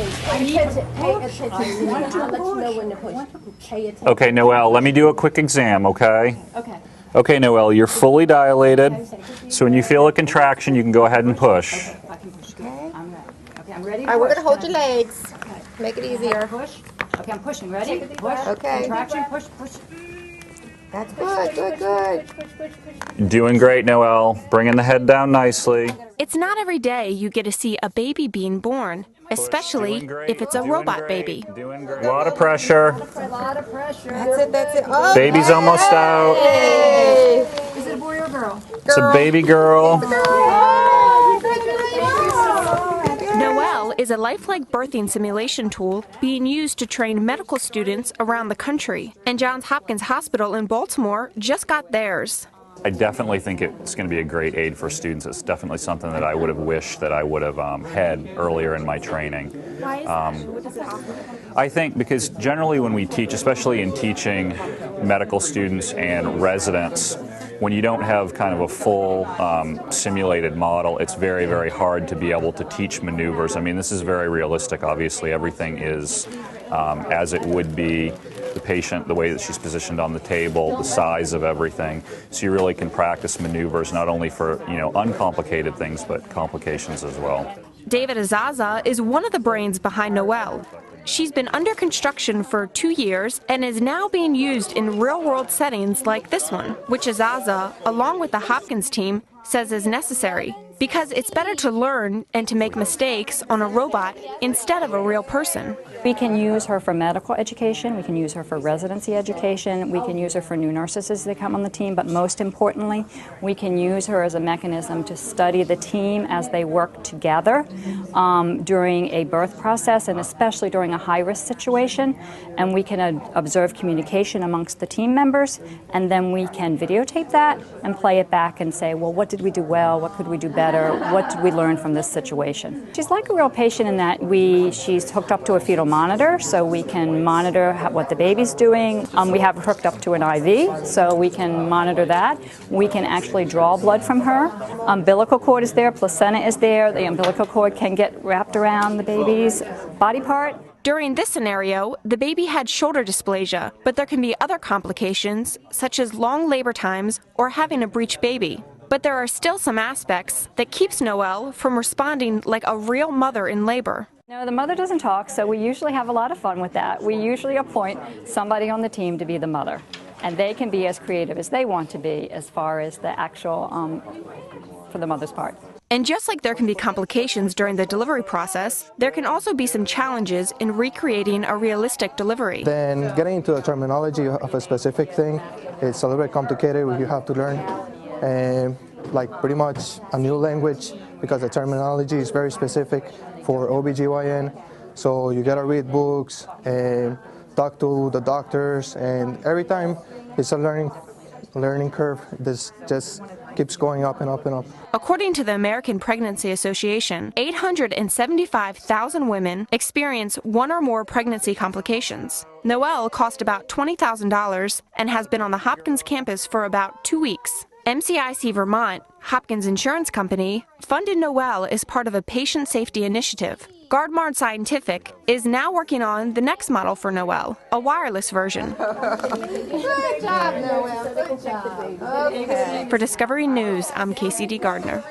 Pay attention. I'll let you know when to push. Pay attention. Okay, Noelle, let me do a quick exam, okay? Okay. Okay, Noelle, you're fully dilated, so when you feel a contraction, you can go ahead and push. I can push. Okay. I'm ready. Okay, I'm ready. All right, we're going to hold your legs. Make it easier. Push. Okay, I'm pushing. Ready? Push. Okay. Contraction. Push. Push. That's good, good. Doing great, Noelle. Bringing the head down nicely. It's not every day you get to see a baby being born, especially if it's a robot baby. Doing great. A lot of pressure. A lot of pressure. That's it. Oh, Baby's almost out. hey. Is it a boy or a girl? It's a baby girl. Noelle is a lifelike birthing simulation tool being used to train medical students around the country, and Johns Hopkins Hospital in Baltimore just got theirs. I definitely think it's going to be a great aid for students. It's definitely something that I would have wished that I would have had earlier in my training. Why is that? What does it offer? I think because generally when we teach, especially in teaching medical students and residents, when you don't have kind of a full simulated model, it's very, very hard to be able to teach maneuvers. I mean, this is very realistic. Obviously, everything is as it would be. The patient, the way that she's positioned on the table, the size of everything. So you really can practice maneuvers not only for, uncomplicated things, but complications as well. David Azaza is one of the brains behind Noelle. She's been under construction for 2 years and is now being used in real-world settings like this one, which Azaza, along with the Hopkins team, says is necessary because it's better to learn and to make mistakes on a robot instead of a real person. We can use her for medical education, we can use her for residency education, we can use her for new nurses as they come on the team, but most importantly, we can use her as a mechanism to study the team as they work together during a birth process and especially during a high-risk situation, and we can observe communication amongst the team members, and then we can videotape that and play it back and say, well, what did we do well, what could we do better, what did we learn from this situation? She's like a real patient in that she's hooked up to a fetal monitor, so we can monitor what the baby's doing. We have her hooked up to an IV, so we can monitor that. We can actually draw blood from her. Umbilical cord is there, placenta is there. The umbilical cord can get wrapped around the baby's body part. During this scenario, the baby had shoulder dysplasia, but there can be other complications, such as long labor times or having a breech baby. But there are still some aspects that keeps Noelle from responding like a real mother in labor. No, the mother doesn't talk, so we usually have a lot of fun with that. We usually appoint somebody on the team to be the mother, and they can be as creative as they want to be as far as the actual, for the mother's part. And just like there can be complications during the delivery process, there can also be some challenges in recreating a realistic delivery. Then getting into the terminology of a specific thing, it's a little bit complicated. You have to learn like pretty much a new language because the terminology is very specific for OBGYN. So you gotta read books and talk to the doctors, and every time it's a learning curve. This just keeps going up and up and up. According to the American Pregnancy Association, 875,000 women experience one or more pregnancy complications. Noelle cost about $20,000 and has been on the Hopkins campus for about 2 weeks. MCIC Vermont, Hopkins Insurance Company, funded Noelle as part of a patient safety initiative. Gardmard Scientific is now working on the next model for Noelle, a wireless version. Good job, Noelle. Good job. Okay. For Discovery News, I'm Casey D. Gardner.